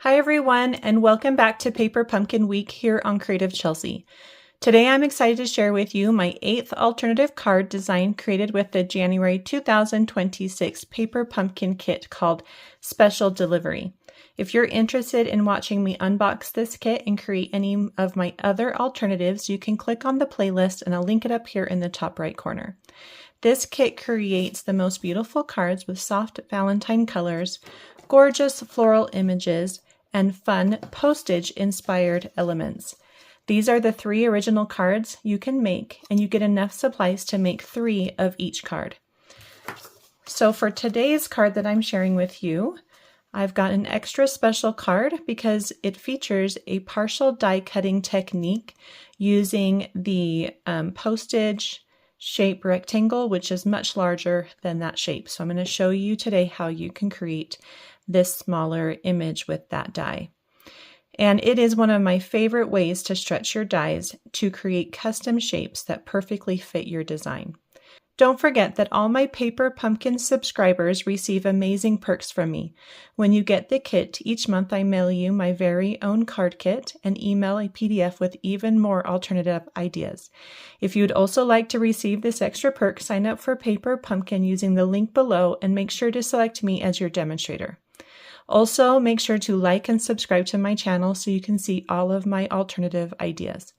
Hi everyone, and welcome back to Paper Pumpkin Week here on Creative Chelsey. Today I'm excited to share with you my 8th alternative card design created with the January 2026 Paper Pumpkin kit called Special Delivery. If you're interested in watching me unbox this kit and create any of my other alternatives, you can click on the playlist and I'll link it up here in the top right corner. This kit creates the most beautiful cards with soft Valentine colors, gorgeous floral images, and fun postage-inspired elements. These are the 3 original cards you can make, and you get enough supplies to make 3 of each card. So for today's card that I'm sharing with you, I've got an extra special card because it features a partial die cutting technique using the postage shape rectangle, which is much larger than that shape. So I'm going to show you today how you can create this smaller image with that die. And it is one of my favorite ways to stretch your dies to create custom shapes that perfectly fit your design. Don't forget that all my Paper Pumpkin subscribers receive amazing perks from me. When you get the kit, each month I mail you my very own card kit and email a PDF with even more alternative ideas. If you'd also like to receive this extra perk, sign up for Paper Pumpkin using the link below and make sure to select me as your demonstrator. Also, make sure to like and subscribe to my channel so you can see all of my alternative ideas.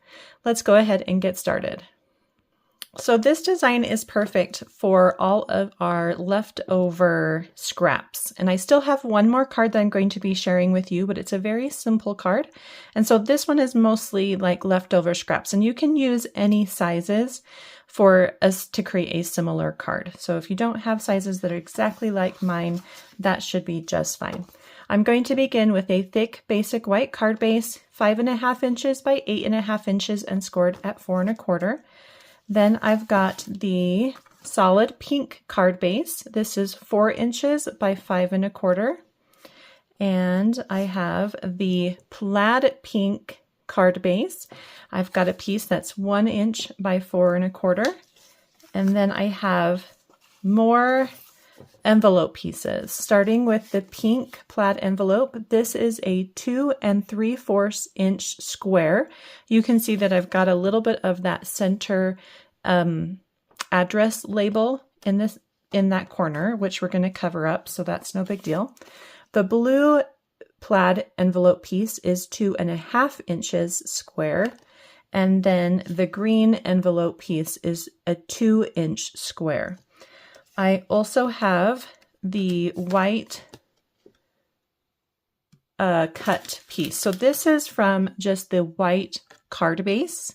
Let's go ahead and get started. So this design is perfect for all of our leftover scraps. And I still have one more card that I'm going to be sharing with you, but it's a very simple card. And so this one is mostly like leftover scraps, and you can use any sizes for us to create a similar card. So if you don't have sizes that are exactly like mine, that should be just fine. I'm going to begin with a thick basic white card base, 5.5 inches by 8.5 inches and scored at 4 1/4. Then I've got the solid pink card base. This is 4 inches by 5 1/4. And I have the plaid pink card base. I've got a piece that's 1 inch by 4 1/4. And then I have more envelope pieces, starting with the pink plaid envelope. This is a 2 3/4 inch square. You can see that I've got a little bit of that center address label in that corner, which we're going to cover up, so that's no big deal. The blue plaid envelope piece is 2.5 inches square, and then the green envelope piece is a 2-inch square. I also have the white cut piece. So this is from just the white card base,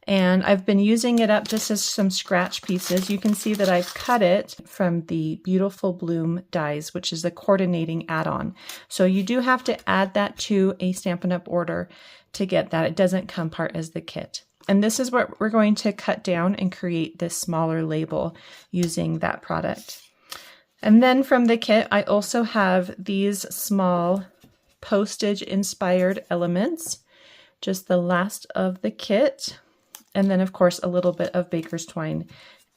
and I've been using it up just as some scratch pieces. You can see that I've cut it from the Beautiful Bloom dies, which is a coordinating add-on. So you do have to add that to a Stampin' Up! Order to get that. It doesn't come part as the kit. And this is what we're going to cut down and create this smaller label using that product. And then from the kit, I also have these small postage-inspired elements, just the last of the kit. And then, of course, a little bit of baker's twine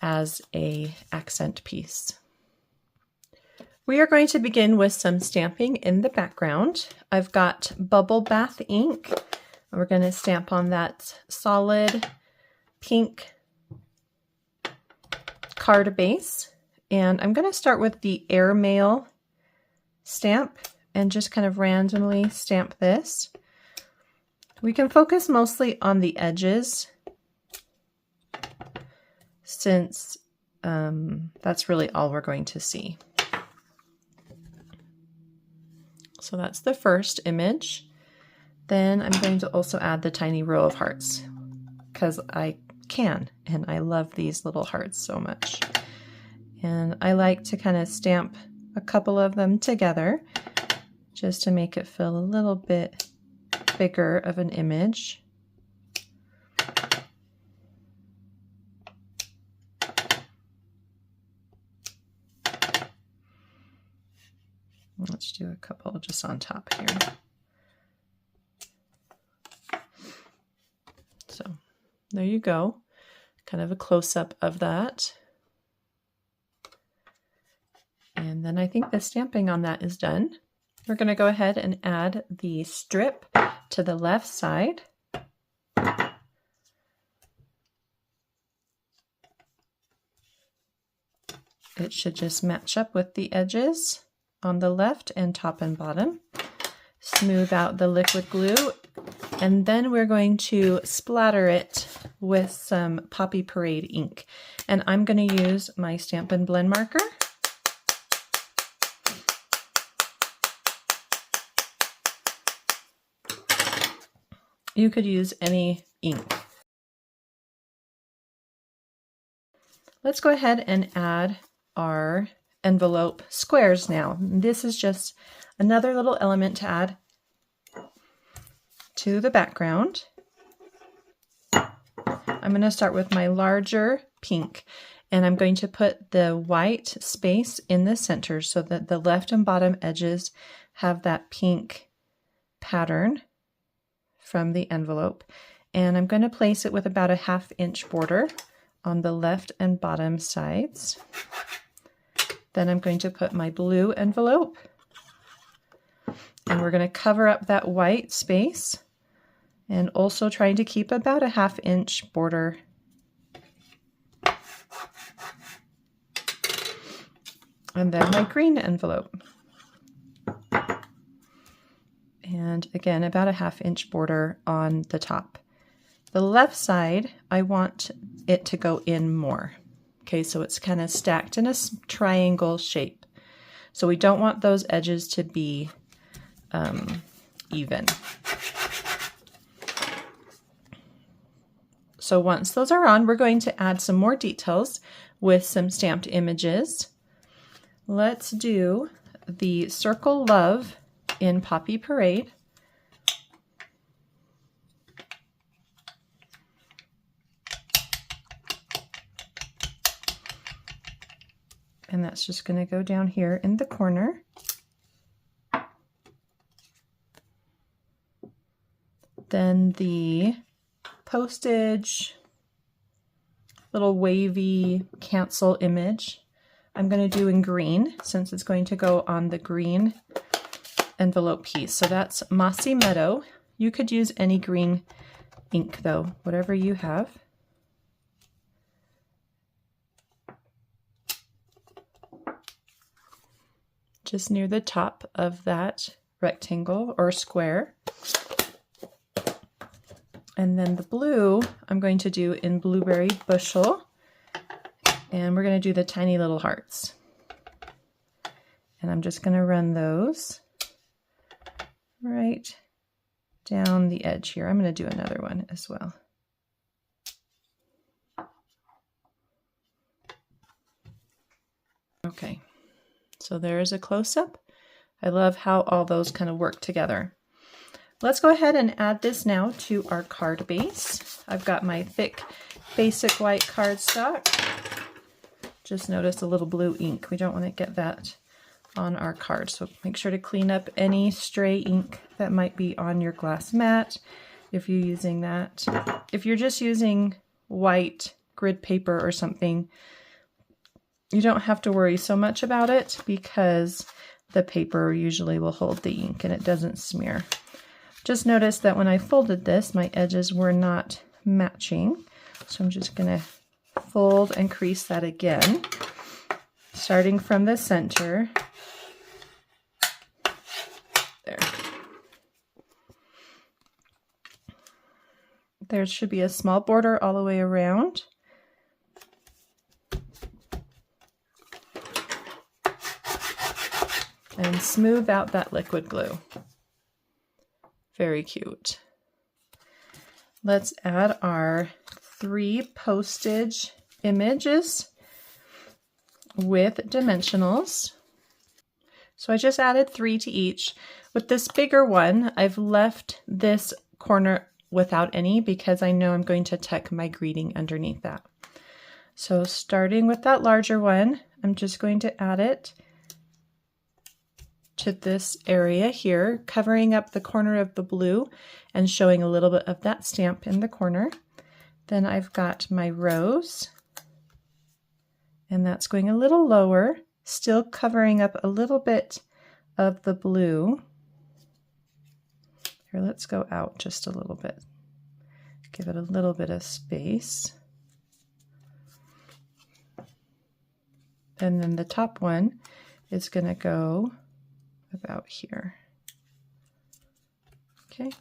as an accent piece. We are going to begin with some stamping in the background. I've got bubble bath ink. We're going to stamp on that solid pink card base. And I'm going to start with the airmail stamp and just kind of randomly stamp this. We can focus mostly on the edges since that's really all we're going to see. So that's the first image. Then I'm going to also add the tiny row of hearts because I can, and I love these little hearts so much. And I like to kind of stamp a couple of them together just to make it feel a little bit bigger of an image. Let's do a couple just on top here. So there you go, kind of a close-up of that. And then I think the stamping on that is done. We're going to go ahead and add the strip to the left side. It should just match up with the edges on the left and top and bottom. Smooth out the liquid glue, and then we're going to splatter it with some Poppy Parade ink. And I'm going to use my Stampin' Blend marker. You could use any ink. Let's go ahead and add our envelope squares now. This is just another little element to add to the background. I'm going to start with my larger pink, and I'm going to put the white space in the center so that the left and bottom edges have that pink pattern from the envelope. And I'm going to place it with about a 1/2 inch border on the left and bottom sides. Then I'm going to put my blue envelope, and we're going to cover up that white space, and also trying to keep about a 1/2 inch border. And then my green envelope. And again, about a 1/2 inch border on the top. The left side, I want it to go in more. Okay, so it's kind of stacked in a triangle shape. So we don't want those edges to be even. So once those are on, we're going to add some more details with some stamped images. Let's do the Circle Love in Poppy Parade. And that's just going to go down here in the corner. Then the postage, little wavy cancel image, I'm going to do in green since it's going to go on the green envelope piece. So that's Mossy Meadow. You could use any green ink though, whatever you have. Just near the top of that rectangle or square. And then the blue I'm going to do in Blueberry Bushel, and we're going to do the tiny little hearts. And I'm just going to run those right down the edge here. I'm going to do another one as well. Okay, so there's a close-up. I love how all those kind of work together. Let's go ahead and add this now to our card base. I've got my thick basic white cardstock. Just notice a little blue ink. We don't want to get that on our card, so make sure to clean up any stray ink that might be on your glass mat if you're using that. If you're just using white grid paper or something, you don't have to worry so much about it because the paper usually will hold the ink and it doesn't smear. Just notice that when I folded this, my edges were not matching. So I'm just going to fold and crease that again, starting from the center. There. There should be a small border all the way around. And smooth out that liquid glue. Very cute. Let's add our 3 postage images with dimensionals. So I just added 3 to each. With this bigger one, I've left this corner without any because I know I'm going to tuck my greeting underneath that. So starting with that larger one, I'm just going to add it to this area here, covering up the corner of the blue and showing a little bit of that stamp in the corner. Then I've got my rose, and that's going a little lower, still covering up a little bit of the blue. Here, let's go out just a little bit. Give it a little bit of space. And then the top one is going to go about here. Okay.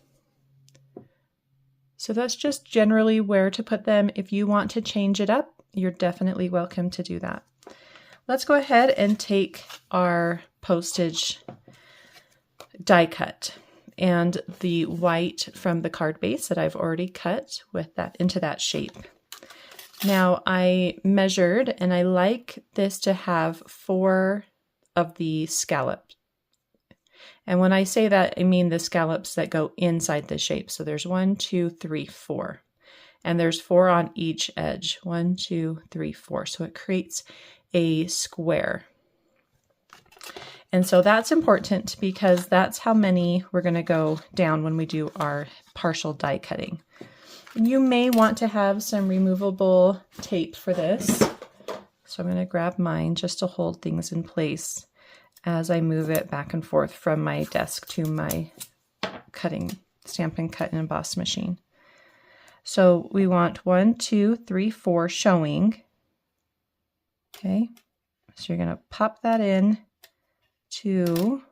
So that's just generally where to put them. If you want to change it up, you're definitely welcome to do that. Let's go ahead and take our postage die cut and the white from the card base that I've already cut with that into that shape. Now I measured, and I like this to have 4 of the scallops. And when I say that, I mean the scallops that go inside the shape. So there's 1, 2, 3, 4. And there's 4 on each edge. 1, 2, 3, 4. So it creates a square. And so that's important because that's how many we're going to go down when we do our partial die cutting. You may want to have some removable tape for this. So I'm going to grab mine just to hold things in place as I move it back and forth from my desk to my stamp and cut and emboss machine. So we want 1, 2, 3, 4 showing. Okay, so you're going to pop that in to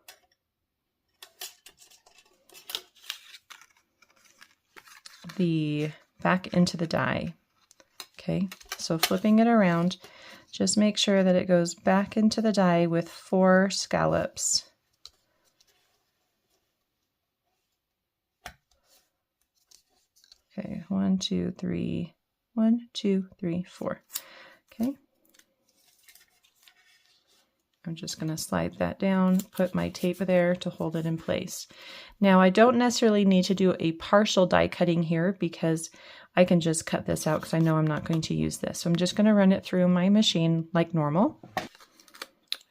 the back into the die. Okay, so flipping it around, just make sure that it goes back into the die with 4 scallops. Okay, 1, 2, 3, 1, 2, 3, 4. Okay. I'm just going to slide that down, put my tape there to hold it in place. Now I don't necessarily need to do a partial die cutting here because I can just cut this out because I know I'm not going to use this. So I'm just going to run it through my machine like normal.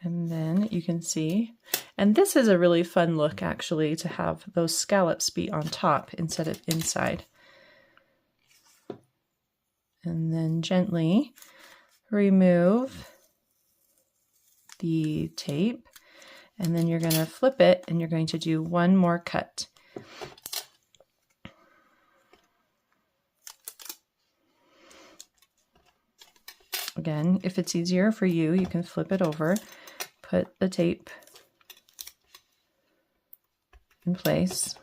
And then you can see, and this is a really fun look actually, to have those scallops be on top instead of inside. And then gently remove the tape, and then you're going to flip it and you're going to do one more cut. Again, if it's easier for you, you can flip it over, put the tape in place,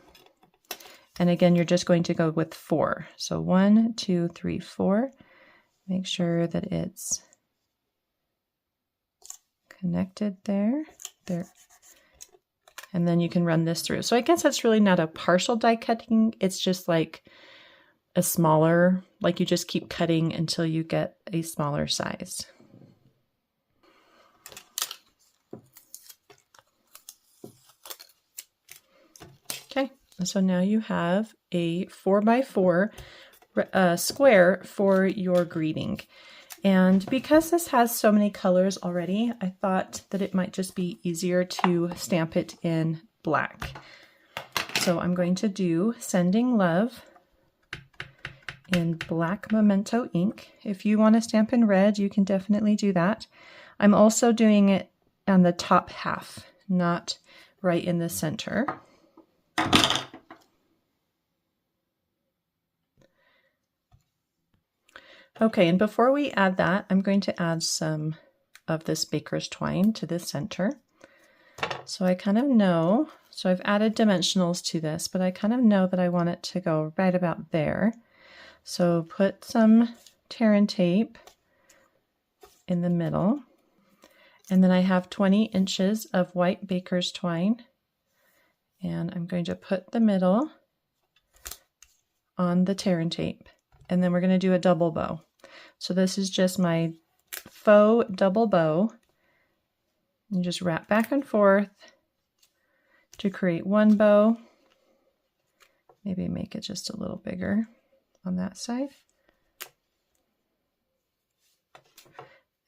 and again you're just going to go with 4. So 1, 2, 3, 4. Make sure that it's connected there, and then you can run this through. So I guess that's really not a partial die cutting, it's just like a smaller, like you just keep cutting until you get a smaller size. Okay, so now you have a 4x4 square for your greeting. And because this has so many colors already, I thought that it might just be easier to stamp it in black. So I'm going to do Sending Love in black memento ink. If you want to stamp in red, you can definitely do that. I'm also doing it on the top half, not right in the center. Okay, and before we add that, I'm going to add some of this baker's twine to the center. So I kind of know, so I've added dimensionals to this, but I kind of know that I want it to go right about there. So put some tear and tape in the middle, and then I have 20 inches of white baker's twine, and I'm going to put the middle on the tear and tape, and then we're going to do a double bow. So this is just my faux double bow. You just wrap back and forth to create one bow. Maybe make it just a little bigger on that side.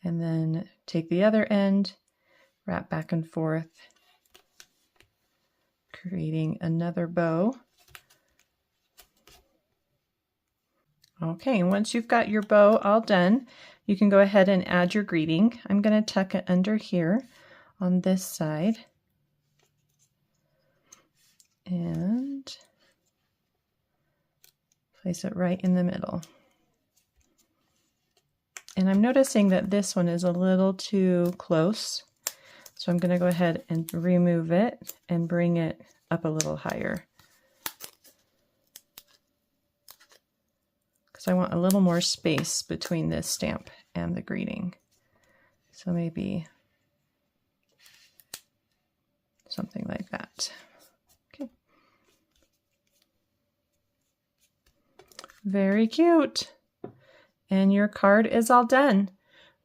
And then take the other end, wrap back and forth, creating another bow. Okay, and once you've got your bow all done, you can go ahead and add your greeting. I'm going to tuck it under here on this side. And place it right in the middle. And I'm noticing that this one is a little too close. So I'm going to go ahead and remove it and bring it up a little higher. Because I want a little more space between this stamp and the greeting. So maybe something like that. Okay. Very cute. And your card is all done.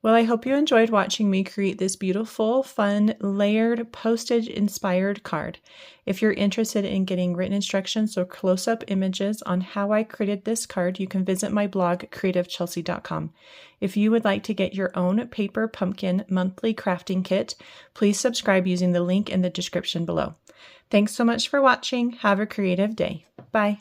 Well, I hope you enjoyed watching me create this beautiful, fun, layered, postage-inspired card. If you're interested in getting written instructions or close-up images on how I created this card, you can visit my blog, creativechelsey.com. If you would like to get your own Paper Pumpkin monthly crafting kit, please subscribe using the link in the description below. Thanks so much for watching. Have a creative day. Bye.